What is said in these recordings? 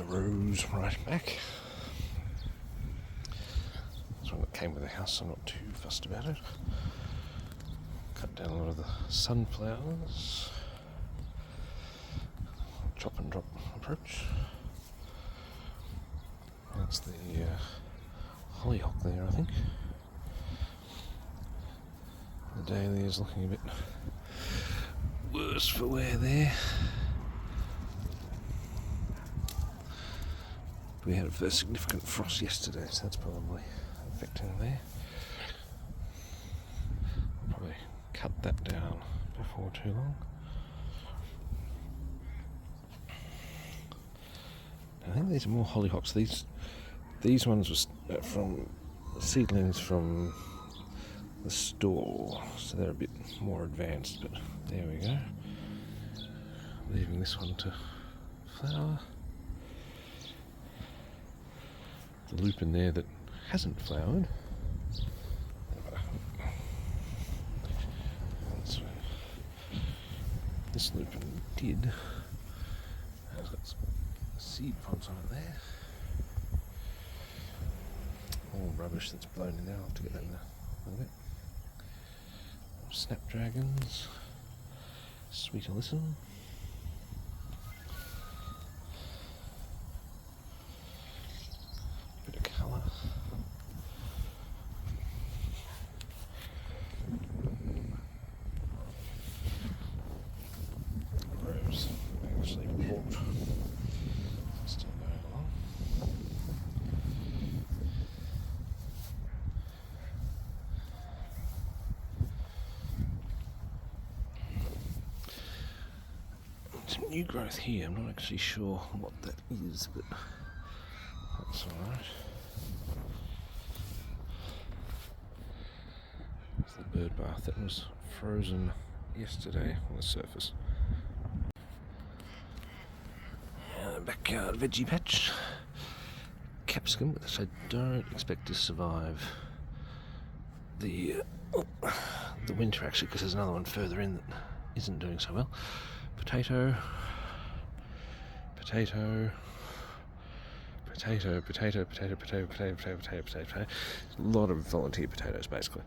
rose right back. This one that came with the house, so I'm not too fussed about it. Cut down a lot of the sunflowers. Chop and drop approach. That's the hollyhock there, I think. The daily is looking a bit worse for wear there. We had a first significant frost yesterday, so that's probably affecting there. I'll probably cut that down before too long. I think these are more hollyhocks. These ones were from seedlings from the store, so they're a bit more advanced, but there we go. Leaving this one to flower. The lupin there that hasn't flowered. This lupin did. It's got some seed pods on it there. All rubbish that's blown in there. I'll have to get that in a little bit. Snapdragons. Sweet Alyssum. Bit of colour. Rose actually bought. Still going along. Some new growth here. I'm not actually sure what that is, but that's alright. It's the bird bath that was frozen yesterday on the surface. Backyard veggie patch. Capsicum, which I don't expect to survive the winter actually, because there's another one further in that isn't doing so well. Potato, potato, potato, potato, potato, potato, potato, potato, potato, potato. A lot of volunteer potatoes basically.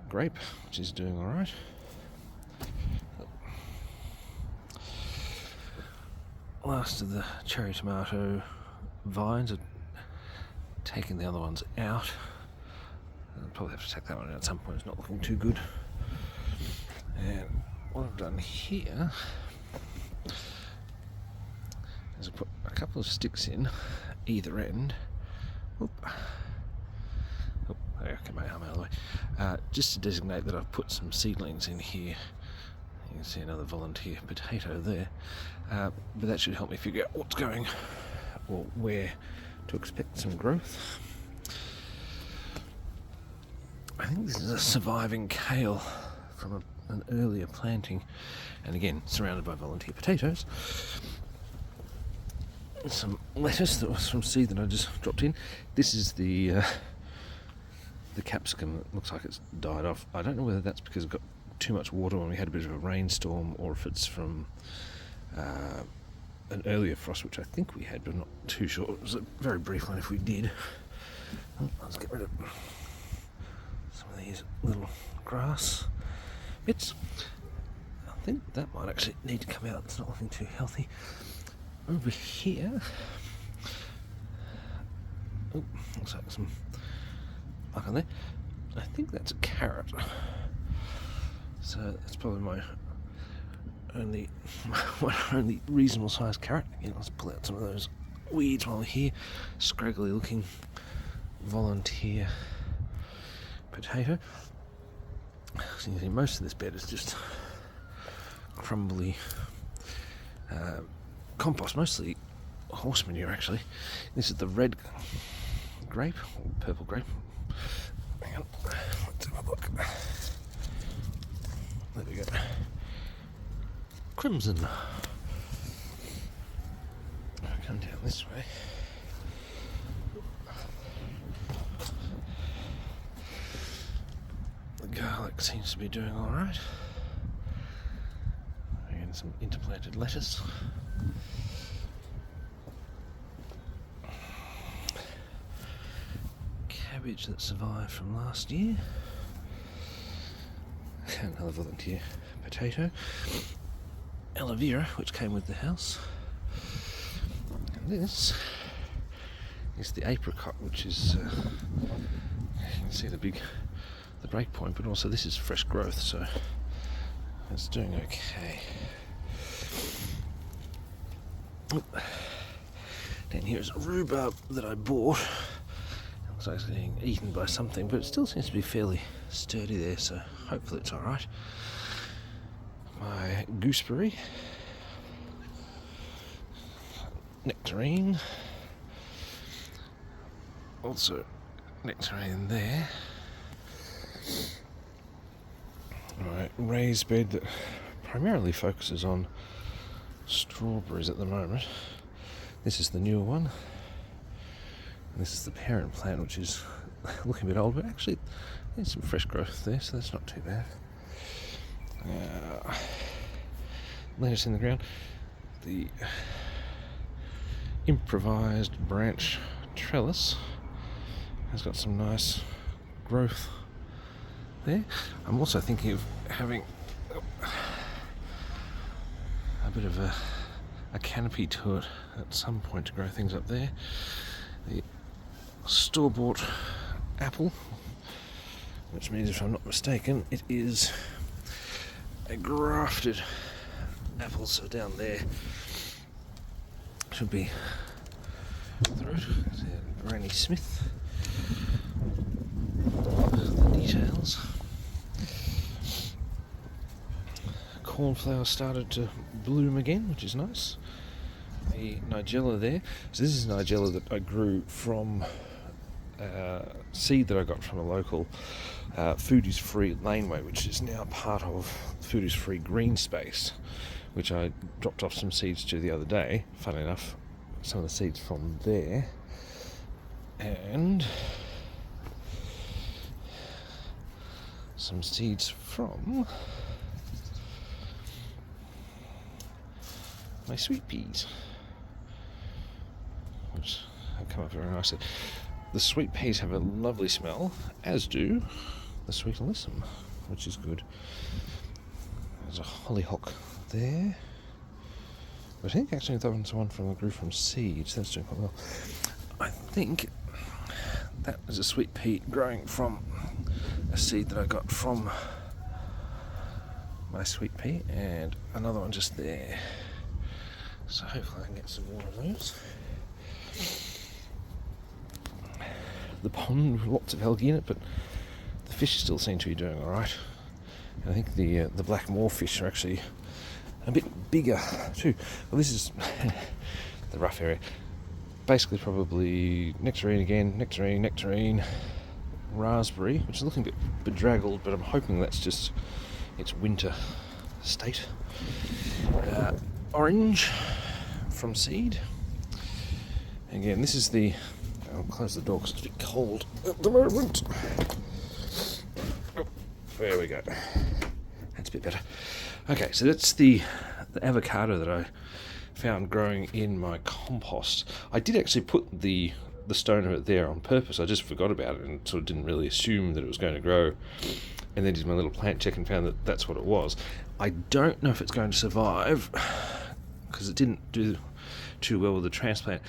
Grape, which is doing alright. Last of the cherry tomato vines. I've taken the other ones out. I'll probably have to take that one out at some point. It's not looking too good. And what I've done here is I've put a couple of sticks in either end. Oop. Oh, there, get my arm out of the way. Just to designate that I've put some seedlings in here. You can see another volunteer potato there. But that should help me figure out what's going, or where to expect some growth. I think this is a surviving kale from an earlier planting, and again surrounded by volunteer potatoes. Some lettuce that was from seed that I just dropped in. This is the capsicum that looks like it's died off. I don't know whether that's because it got too much water when we had a bit of a rainstorm, or if it's from an earlier frost, which I think we had, but I'm not too sure. It was a very brief one if we did. Let's get rid of some of these little grass bits. I think that might actually need to come out. It's not looking too healthy. Over here, oh, looks like some muck on there. I think that's a carrot. So that's probably my only reasonable sized carrot. Again, let's pull out some of those weeds while we're here. Scraggly looking volunteer potato. So you can see most of this bed is just crumbly compost, mostly horse manure actually. This is the red grape, or purple grape. Hang on, let's have a look. There we go. Crimson. I'll come down this way. The garlic seems to be doing alright. Again, some interplanted lettuce. cabbage that survived from last year. Another volunteer potato. Aloe vera, which came with the house. And this is the apricot, which is you can see the break point, but also this is fresh growth, so it's doing okay. Down here is a rhubarb that I bought. It looks like it's getting eaten by something, but it still seems to be fairly sturdy there, so hopefully it's alright. My gooseberry, nectarine, also nectarine there. My raised bed that primarily focuses on strawberries at the moment. This is the newer one. And this is the parent plant, which is looking a bit old, but actually there's some fresh growth there, so that's not too bad. Lettuce in the ground. The improvised branch trellis has got some nice growth there. I'm also thinking of having a bit of a canopy to it at some point to grow things up there. The store-bought apple, which means, if I'm not mistaken, it is a grafted apple, so down there should be the root. Granny Smith. The details. Cornflower started to bloom again, which is nice. The nigella there. So this is nigella that I grew from seed that I got from a local Food is Free laneway, which is now part of Food is Free Greenspace, which I dropped off some seeds to the other day. Funnily enough, some of the seeds from there, and some seeds from my sweet peas, which have come up very nicely. The sweet peas have a lovely smell, as do the sweet alyssum, which is good. There's a hollyhock there. I think actually that one's one from I grew from seeds. That's doing quite well. I think that is a sweet pea growing from a seed that I got from my sweet pea, and another one just there. So hopefully I can get some more of those. The pond with lots of algae in it, but the fish still seem to be doing alright. And I think the black moorfish are actually a bit bigger too. Well, this is the rough area. Basically probably nectarine again, nectarine, raspberry, which is looking a bit bedraggled, but I'm hoping that's just its winter state. Orange from seed. Again, this is the... I'll close the door because it's a bit cold at the moment. Oh, there we go. That's a bit better. Okay, so that's the avocado that I found growing in my compost. I did actually put the stone of it there on purpose. I just forgot about it and sort of didn't really assume that it was going to grow. And then did my little plant check and found that that's what it was. I don't know if it's going to survive because it didn't do too well with the transplant.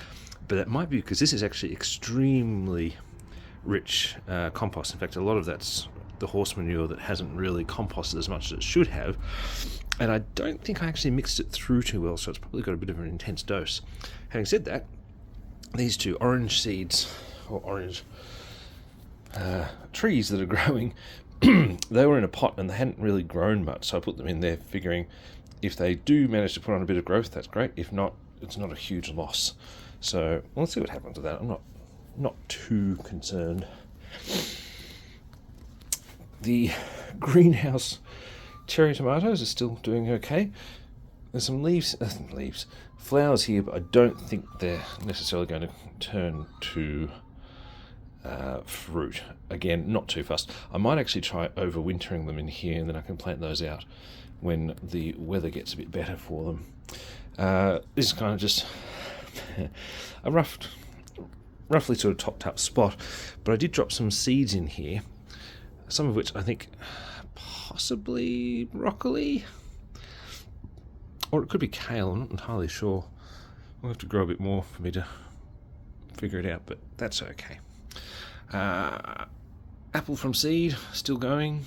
But that might be because this is actually extremely rich compost. In fact, a lot of that's the horse manure that hasn't really composted as much as it should have. And I don't think I actually mixed it through too well, so it's probably got a bit of an intense dose. Having said that, these two orange seeds, or orange trees that are growing, they were in a pot and they hadn't really grown much, so I put them in there figuring if they do manage to put on a bit of growth, that's great. If not, it's not a huge loss. So let's see what happens with that. I'm not too concerned. The greenhouse cherry tomatoes are still doing okay. There's some flowers here, but I don't think they're necessarily going to turn to fruit. Again, not too fussed. I might actually try overwintering them in here, and then I can plant those out when the weather gets a bit better for them. This is kind of just a rough roughly sort of topped up spot, but I did drop some seeds in here, some of which I think possibly broccoli, or it could be kale. I'm not entirely sure. We'll have to grow a bit more for me to figure it out, but that's okay. Apple from seed, still going.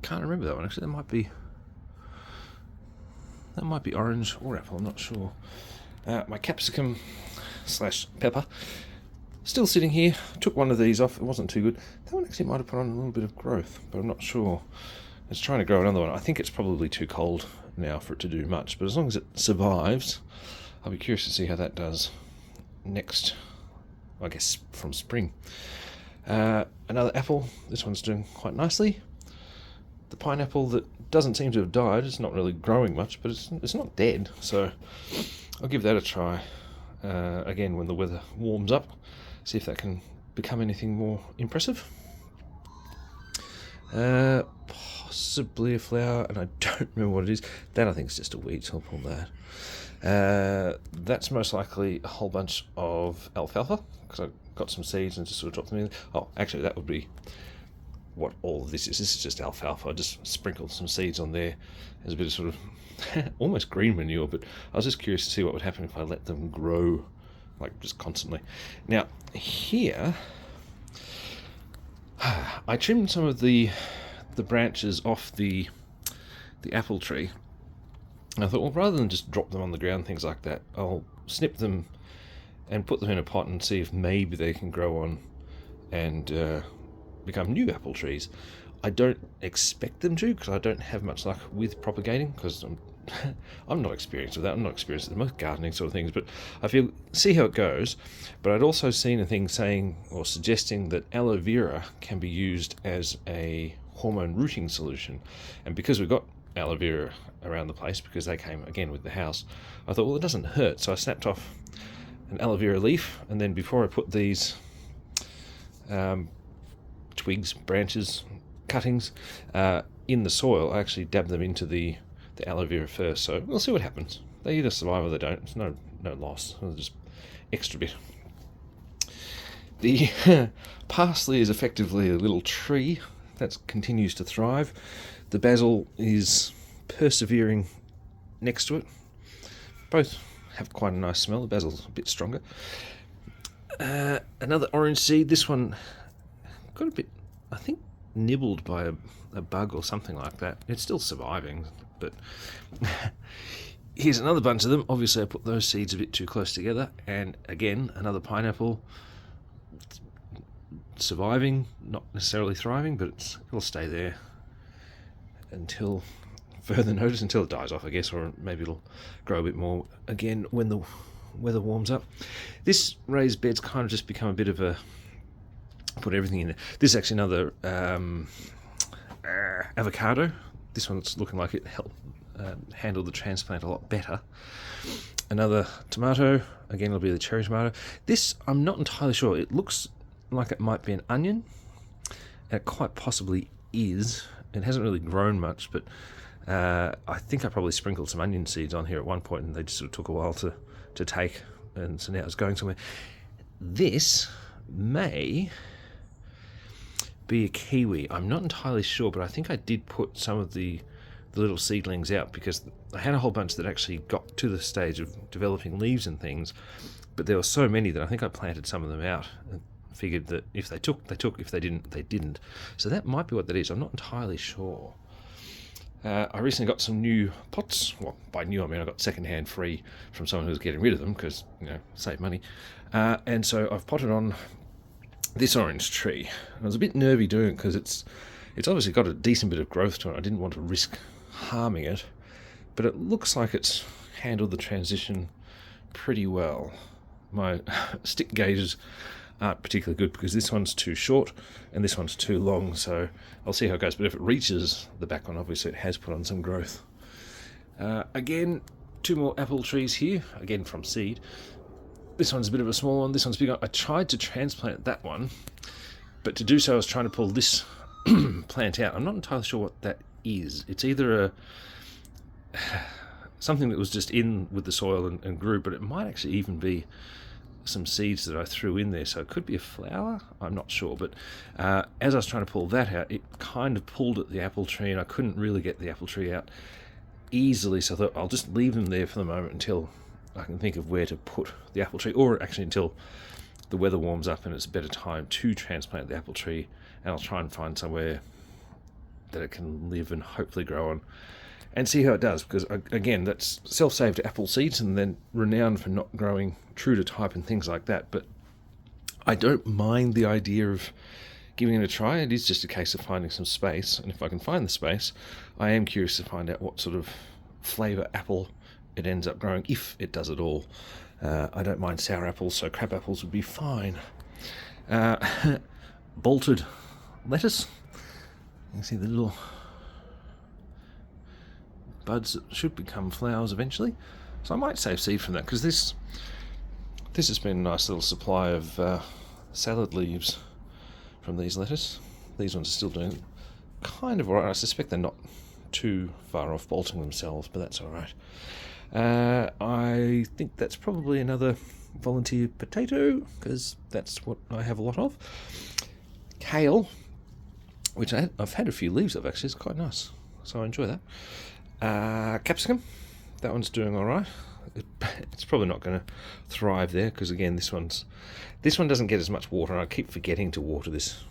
Can't remember that one actually. That might be orange or apple, I'm not sure. My capsicum / pepper, still sitting here. Took one of these off, it wasn't too good. That one actually might have put on a little bit of growth, but I'm not sure. It's trying to grow another one. I think it's probably too cold now for it to do much, but as long as it survives, I'll be curious to see how that does next, I guess, from spring. Another apple, this one's doing quite nicely. The pineapple that doesn't seem to have died, it's not really growing much, but it's not dead, so I'll give that a try again when the weather warms up, see if that can become anything more impressive. Possibly a flower, and I don't remember what it is. That I think is just a weed, so I'll pull that. That's most likely a whole bunch of alfalfa, because I got some seeds and just sort of dropped them in. Oh, actually that would be what all of this is. This is just alfalfa. I just sprinkled some seeds on there as a bit of sort of almost green manure, but I was just curious to see what would happen if I let them grow like just constantly. Now here I trimmed some of the branches off the apple tree, and I thought, well, rather than just drop them on the ground, things like that, I'll snip them and put them in a pot and see if maybe they can grow on and become new apple trees. I don't expect them to, because I don't have much luck with propagating, because I'm not experienced with that. I'm not experienced with most gardening sort of things, but I feel, see how it goes. But I'd also seen a thing saying or suggesting that aloe vera can be used as a hormone rooting solution, and because we've got aloe vera around the place, because they came again with the house, I thought, well, it doesn't hurt. So I snapped off an aloe vera leaf, and then before I put these twigs, branches, cuttings in the soil, I actually dabbed them into the aloe vera first. So we'll see what happens. They either survive or they don't. It's no loss. It's just extra bit. The parsley is effectively a little tree that continues to thrive. The basil is persevering next to it. Both have quite a nice smell. The basil's a bit stronger. Another orange seed. This one got a bit, I think, nibbled by a bug or something like that. It's still surviving, but here's another bunch of them. Obviously I put those seeds a bit too close together, and again another pineapple, surviving, not necessarily thriving, but it'll stay there until further notice, until it dies off, I guess, or maybe it'll grow a bit more again when the weather warms up. This raised bed's kind of just become a bit of a, put everything in there. This is actually another avocado. This one's looking like it helped handle the transplant a lot better. Another tomato, again it'll be the cherry tomato. This, I'm not entirely sure. It looks like it might be an onion, and it quite possibly is. It hasn't really grown much, but I think I probably sprinkled some onion seeds on here at one point, and they just sort of took a while to take, and so now it's going somewhere. This may be a kiwi. I'm not entirely sure, but I think I did put some of the little seedlings out, because I had a whole bunch that actually got to the stage of developing leaves and things, but there were so many that I think I planted some of them out and figured that if they took, they took, if they didn't, they didn't. So that might be what that is. I'm not entirely sure. I recently got some new pots. Well, by new I mean I got second-hand free from someone who was getting rid of them, because, you know, save money. And so I've potted on this orange tree. I was a bit nervy doing it, because it's obviously got a decent bit of growth to it. I didn't want to risk harming it, but it looks like it's handled the transition pretty well. My stick gauges aren't particularly good, because this one's too short and this one's too long, so I'll see how it goes. But if it reaches the back one, obviously it has put on some growth. Again, two more apple trees here, again from seed. This one's a bit of a small one, this one's big. I tried to transplant that one, but to do so I was trying to pull this plant out. I'm not entirely sure what that is. It's either something that was just in with the soil and grew, but it might actually even be some seeds that I threw in there, so it could be a flower, I'm not sure, but as I was trying to pull that out, it kind of pulled at the apple tree, and I couldn't really get the apple tree out easily, so I thought I'll just leave them there for the moment until I can think of where to put the apple tree, or actually until the weather warms up and it's a better time to transplant the apple tree, and I'll try and find somewhere that it can live and hopefully grow on, and see how it does, because again, that's self-saved apple seeds and then renowned for not growing true to type and things like that, but I don't mind the idea of giving it a try. It is just a case of finding some space, and if I can find the space, I am curious to find out what sort of flavour apple it ends up growing, if it does at all. I don't mind sour apples, so crab apples would be fine. Bolted lettuce. You can see the little buds that should become flowers eventually. So I might save seed from that, because this has been a nice little supply of salad leaves from these lettuce. These ones are still doing kind of alright. I suspect they're not too far off bolting themselves, but that's alright. I think that's probably another volunteer potato, because that's what I have a lot of. Kale, which I've had a few leaves of actually, it's quite nice, so I enjoy that. Capsicum, that one's doing alright. It's probably not going to thrive there, because again, this one doesn't get as much water, and I keep forgetting to water this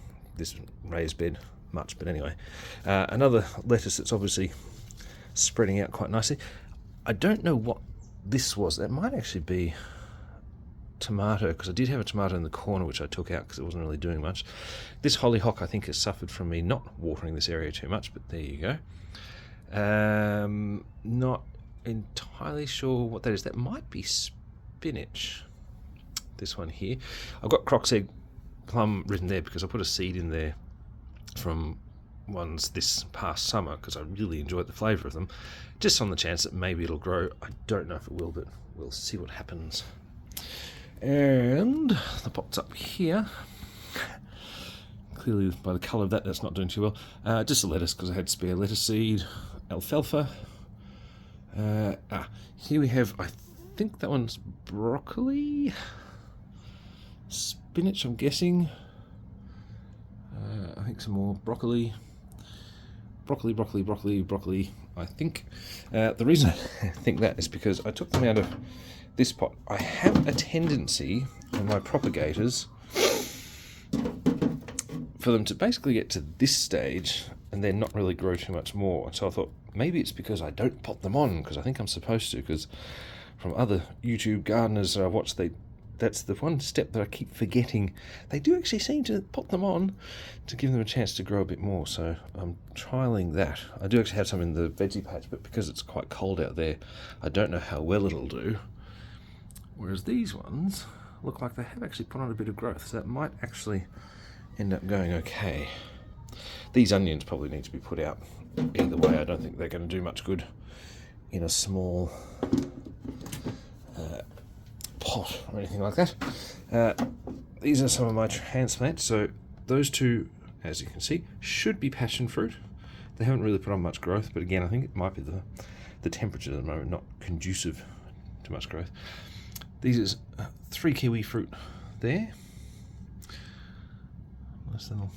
raised bed much, but anyway. Another lettuce that's obviously spreading out quite nicely. I don't know what this was. That might actually be tomato, because I did have a tomato in the corner which I took out because it wasn't really doing much. This hollyhock I think has suffered from me not watering this area too much, but there you go. Not entirely sure what that is. That might be spinach, this one here. I've got Croc's Egg Plum written there because I put a seed in there from ones this past summer, because I really enjoyed the flavour of them, just on the chance that maybe it'll grow. I don't know if it will, but we'll see what happens. And the pot's up here. Clearly by the colour of that, that's not doing too well. Just a lettuce, because I had spare lettuce seed. Alfalfa. Here we have, I think that one's broccoli. Spinach, I'm guessing. I think some more broccoli. Broccoli, I think. The reason I think that is because I took them out of this pot. I have a tendency on my propagators for them to basically get to this stage and then not really grow too much more. So I thought maybe it's because I don't pot them on, because I think I'm supposed to, because from other YouTube gardeners that I watch, that's the one step that I keep forgetting. They do actually seem to pot them on to give them a chance to grow a bit more, so I'm trialling that. I do actually have some in the veggie patch, but because it's quite cold out there, I don't know how well it'll do. Whereas these ones look like they have actually put on a bit of growth, so that might actually end up going okay. These onions probably need to be put out either way. I don't think they're going to do much good in a small pot or anything like that. These are some of my transplants. So those two, as you can see, should be passion fruit. They haven't really put on much growth, but again, I think it might be the temperature at the moment, not conducive to much growth. These is 3 kiwi fruit there. Nice little.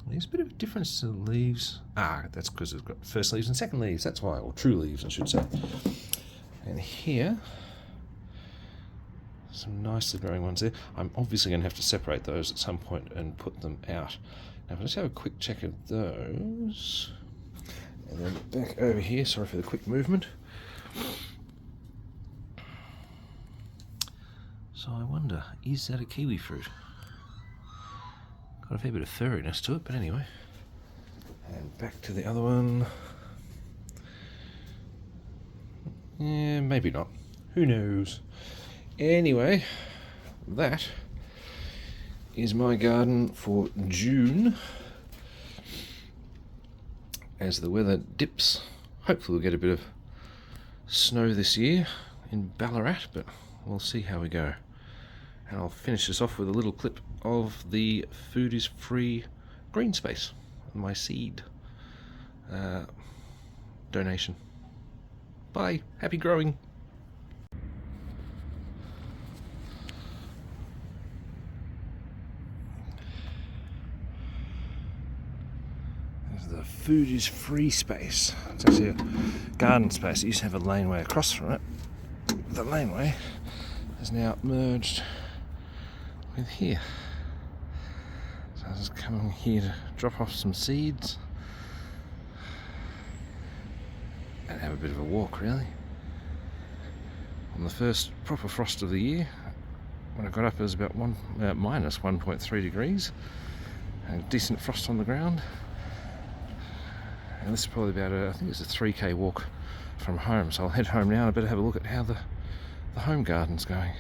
There's a bit of a difference to the leaves. That's because it's got first leaves and second leaves. That's why, or true leaves, I should say. And here, some nicely growing ones there. I'm obviously going to have to separate those at some point and put them out. Now, if I just have a quick check of those, and then back over here. Sorry for the quick movement. So I wonder, is that a kiwi fruit? Got a fair bit of furriness to it, but anyway. And back to the other one. Yeah, maybe not. Who knows? Anyway, that is my garden for June. As the weather dips, hopefully we'll get a bit of snow this year in Ballarat, but we'll see how we go. And I'll finish this off with a little clip of the Food is Free Greenspace, my seed donation. Bye, happy growing. food is free space. It's actually a garden space. It used to have a laneway across from it. The laneway is now merged with here. So I was just coming here to drop off some seeds and have a bit of a walk, really. On the first proper frost of the year, when I got up, it was about minus 1.3 degrees, and decent frost on the ground. And this is probably about I think it's a 3k walk from home, so I'll head home now and I better have a look at how the home garden's going.